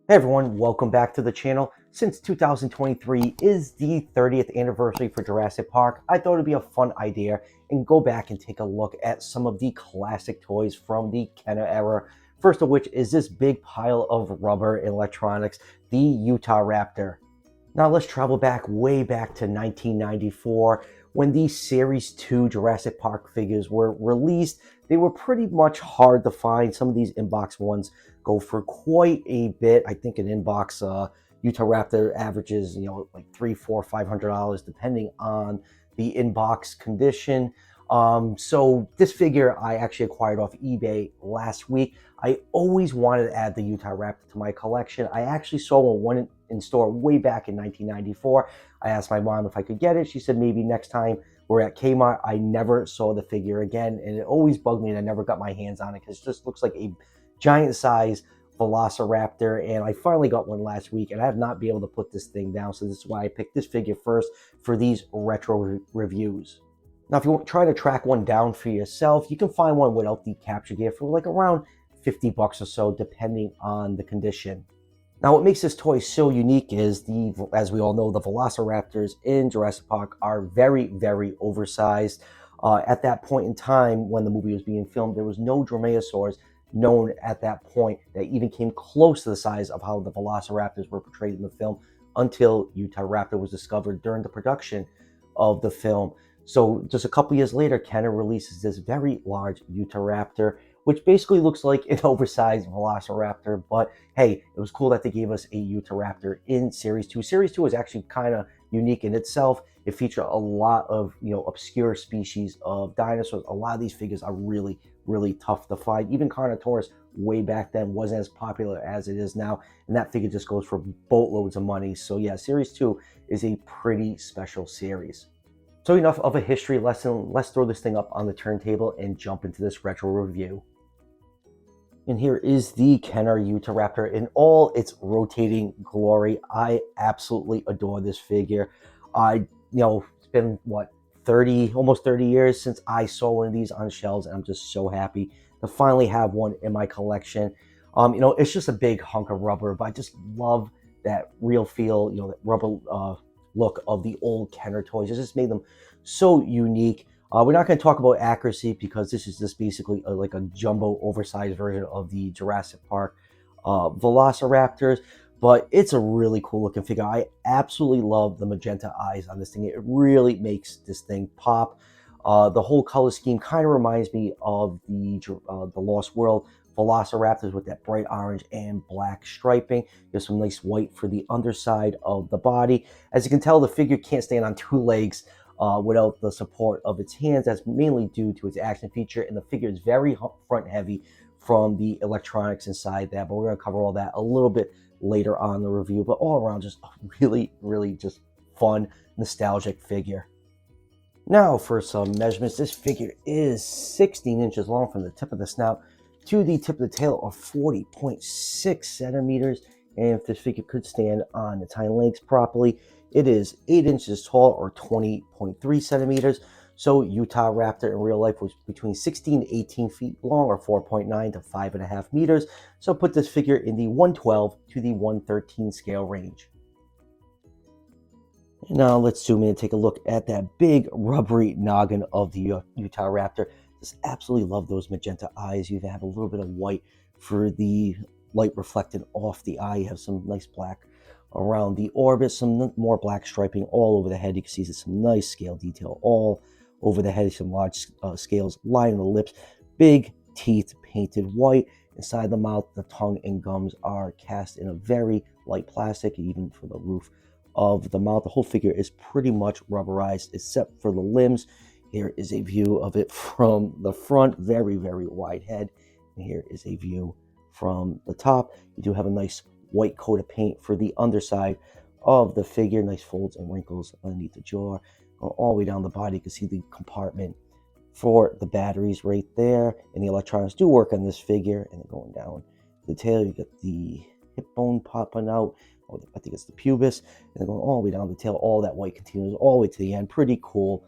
Hey everyone, welcome back to the channel. Since 2023 is the 30th anniversary for Jurassic Park, I thought it'd be a fun idea and go back and take a look at some of the classic toys from the Kenner era. First of which is this big pile of rubber electronics, the Utahraptor. Now let's travel back way back to 1994 when these Series 2 Jurassic Park figures were released. They were pretty much hard to find. Some of these inbox ones go for quite a bit. I think an inbox Utahraptor averages, like $300, $400, $500 depending on the inbox condition. So this figure I actually acquired off eBay last week. I always wanted to add the Utahraptor to my collection. I actually saw one in store way back in 1994. I asked my mom if I could get it. She said maybe next time we're at Kmart. I never saw the figure again, and it always bugged me, and I never got my hands on it because it just looks like a giant size Velociraptor, and I finally got one last week, and I have not been able to put this thing down, so this is why I picked this figure first for these retro reviews. Now, if you want to try to track one down for yourself, you can find one without the capture gear for like around 50 bucks or so, depending on the condition. Now, what makes this toy so unique is as we all know, the Velociraptors in Jurassic Park are very, very oversized. At that point in time, when the movie was being filmed, there was no dromaeosaurs known at that point that even came close to the size of how the Velociraptors were portrayed in the film until Utahraptor was discovered during the production of the film. So just a couple years later, Kenner releases this very large Utahraptor, which basically looks like an oversized Velociraptor. But hey, it was cool that they gave us a Utahraptor in Series 2. Series 2 is actually kind of unique in itself. It features a lot of obscure species of dinosaurs. A lot of these figures are really, really tough to find. Even Carnotaurus way back then wasn't as popular as it is now, and that figure just goes for boatloads of money. So yeah, Series 2 is a pretty special series. So enough of a history lesson. Let's throw this thing up on the turntable and jump into this retro review. And here is the Kenner Utahraptor in all its rotating glory. I absolutely adore this figure. It's been what, 30, almost 30 years since I saw one of these on shelves, and I'm just so happy to finally have one in my collection. It's just a big hunk of rubber, but I just love that real feel, that rubber look of the old Kenner toys. It just made them so unique. We're not going to talk about accuracy because this is just basically like a jumbo oversized version of the Jurassic Park Velociraptors, but it's a really cool looking figure. I absolutely love the magenta eyes on this thing. It really makes this thing pop. The whole color scheme kind of reminds me of the Lost World Velociraptors with that bright orange and black striping. There's some nice white for the underside of the body. As you can tell, the figure can't stand on two legs without the support of its hands. That's mainly due to its action feature, and the figure is very front heavy from the electronics inside that, but we're going to cover all that a little bit later on in the review. But all around, just a really, really just fun, nostalgic figure. Now for some measurements. This figure is 16 inches long from the tip of the snout to the tip of the tail, of 40.6 centimeters. And if this figure could stand on its hind legs properly, it is 8 inches tall, or 20.3 centimeters. So Utahraptor in real life was between 16 to 18 feet long, or 4.9 to 5.5 meters. So put this figure in the 112 to the 113 scale range. Now let's zoom in and take a look at that big rubbery noggin of the Utahraptor. Just absolutely love those magenta eyes. You have a little bit of white for the light reflected off the eye. You have some nice black around the orbit, some more black striping all over the head. You can see some nice scale detail all over the head, some large scales lining the lips, big teeth painted white. Inside the mouth, the tongue and gums are cast in a very light plastic, even for the roof of the mouth. The whole figure is pretty much rubberized except for the limbs. Here is a view of it from the front, very, very wide head. And here is a view from the top. You do have a nice white coat of paint for the underside of the figure. Nice folds and wrinkles underneath the jaw. All the way down the body, you can see the compartment for the batteries right there. And the electronics do work on this figure. And then going down the tail, you get the hip bone popping out. Or I think it's the pubis. And then going all the way down the tail, all that white continues all the way to the end. Pretty cool,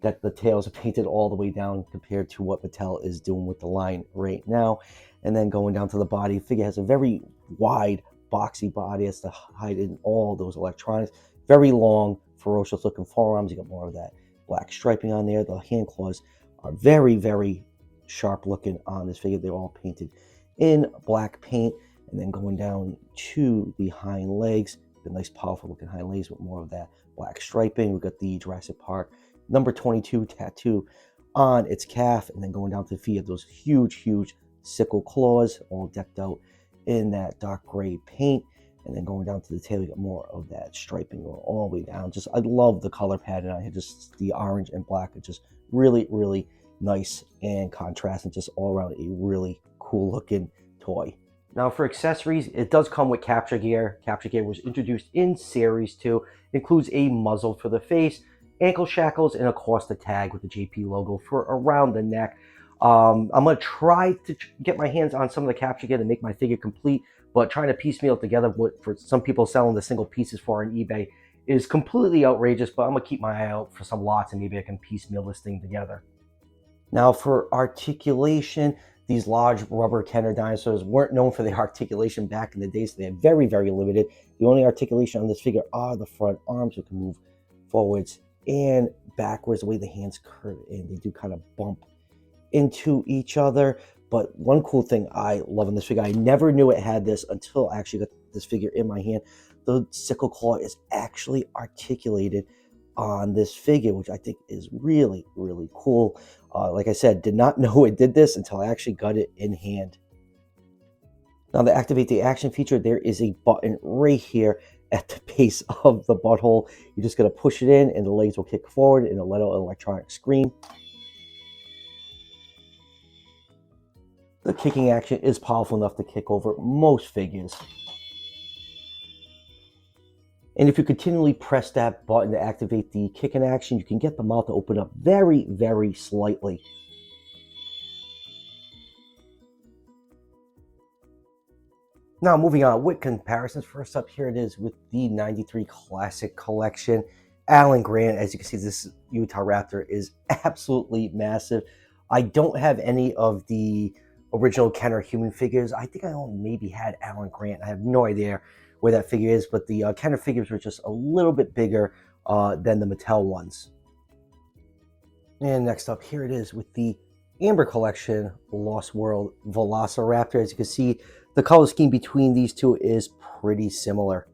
that the tails are painted all the way down compared to what Mattel is doing with the line right now. And then going down to the body, the figure has a very wide boxy body has to hide in all those electronics. Very long, ferocious looking forearms. You got more of that black striping on there. The hand claws are very, very sharp looking on this figure. They're all painted in black paint. And then going down to the hind legs, the nice powerful looking hind legs with more of that black striping. We've got the Jurassic Park number 22 tattoo on its calf, and then going down to the feet of those huge sickle claws, all decked out in that dark gray paint. And then going down to the tail, you got more of that striping all the way down. Just, I love the color pattern on here. Just the orange and black are just really nice and contrasting. Just all around a really cool looking toy. Now for accessories, it does come with capture gear. Capture gear was introduced in Series 2. It includes a muzzle for the face, ankle shackles, and of course the tag with the JP logo for around the neck. I'm going to try to get my hands on some of the capture gear to make my figure complete, but trying to piecemeal together what for some people selling the single pieces for on eBay is completely outrageous, but I'm going to keep my eye out for some lots and maybe I can piecemeal this thing together. Now for articulation, these large rubber Kenner dinosaurs weren't known for their articulation back in the day, so they're very limited. The only articulation on this figure are the front arms, which can move forwards and backwards the way the hands curve in. They do kind of bump into each other. But one cool thing I love in this figure, I never knew it had this until I actually got this figure in my hand. The sickle claw is actually articulated on this figure, which I think is really cool. Like I said, did not know it did this until I actually got it in hand. Now to activate the action feature, there is a button right here at the base of the butthole. You're just going to push it in and the legs will kick forward and it'll let out an electronic scream. The kicking action is powerful enough to kick over most figures. And if you continually press that button to activate the kicking action, you can get the mouth to open up very slightly. Now moving on with comparisons, first up here it is with the 93 Classic Collection. Alan Grant, as you can see, this Utahraptor is absolutely massive. I don't have any of the original Kenner human figures. I think I only maybe had Alan Grant. I have no idea where that figure is, but the Kenner figures were just a little bit bigger than the Mattel ones. And next up here it is with the Amber Collection Lost World Velociraptor. As you can see, the color scheme between these two is pretty similar.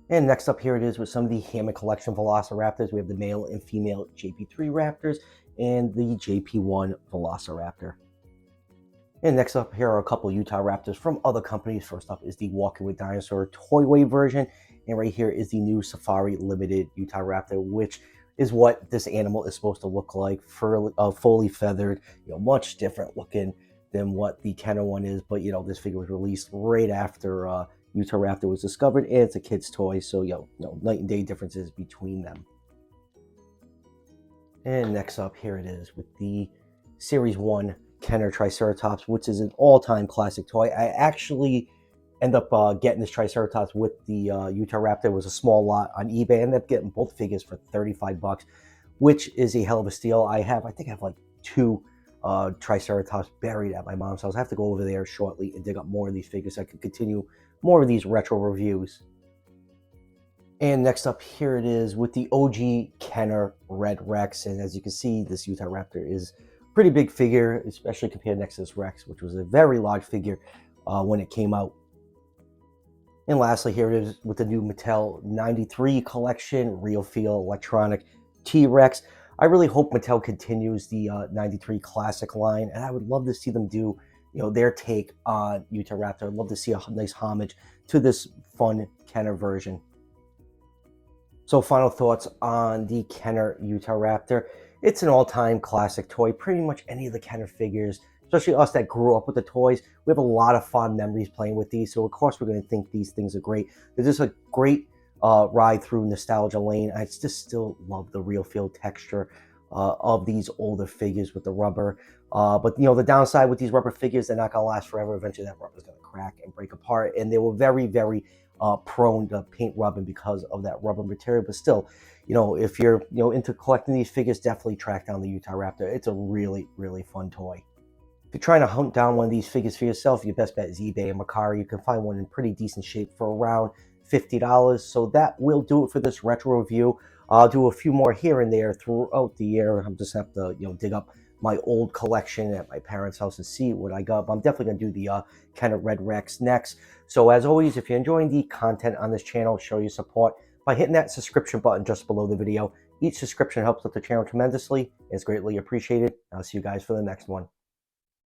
And next up here it is with some of the Hammond Collection Velociraptors. We have the male and female JP3 Raptors and the JP1 Velociraptor. And next up here are a couple Utahraptors from other companies. First up is the Walking with Dinosaur Toy version. And right here is the new Safari Limited Utahraptor, which is what this animal is supposed to look like, fully feathered, much different looking than what the Kenner one is. But, this figure was released right after Utahraptor was discovered, and it's a kid's toy, so, night and day differences between them. And next up here it is with the Series 1 Kenner Triceratops, which is an all-time classic toy. I actually end up getting this Triceratops with the Utahraptor. It was a small lot on eBay. I ended up getting both figures for 35 bucks, which is a hell of a steal. I think I have like 2 Triceratops buried at my mom's house. I have to go over there shortly and dig up more of these figures so I can continue more of these retro reviews. And next up here it is with the OG Kenner Red Rex. And as you can see, this Utahraptor is pretty big figure, especially compared next to this Rex, which was a very large figure when it came out. And lastly, here it is with the new Mattel 93 Collection Real Feel Electronic T-Rex. I really hope Mattel continues the 93 Classic line, and I would love to see them do their take on Utahraptor. I'd love to see a nice homage to this fun Kenner version. So final thoughts on the Kenner Utahraptor. It's an all-time classic toy. Pretty much any of the Kenner figures, especially us that grew up with the toys, we have a lot of fond memories playing with these. So of course we're going to think these things are great. They're just a great ride through nostalgia lane. I just still love the real feel texture of these older figures with the rubber. But the downside with these rubber figures, they're not going to last forever. Eventually that rubber is going to crack and break apart. And they were very prone to paint rubbing because of that rubber material. But still, if you're into collecting these figures, definitely track down the Utahraptor. It's a really fun toy. If you're trying to hunt down one of these figures for yourself, your best bet is eBay and Mercari. You can find one in pretty decent shape for around $50. So that will do it for this retro review. I'll do a few more here and there throughout the year. I'm just have to, dig up my old collection at my parents' house and see what I got. But I'm definitely gonna do the kind of Red Rex next. So as always, if you're enjoying the content on this channel, show your support by hitting that subscription button just below the video. Each subscription helps out the channel tremendously. It's greatly appreciated. I'll see you guys for the next one.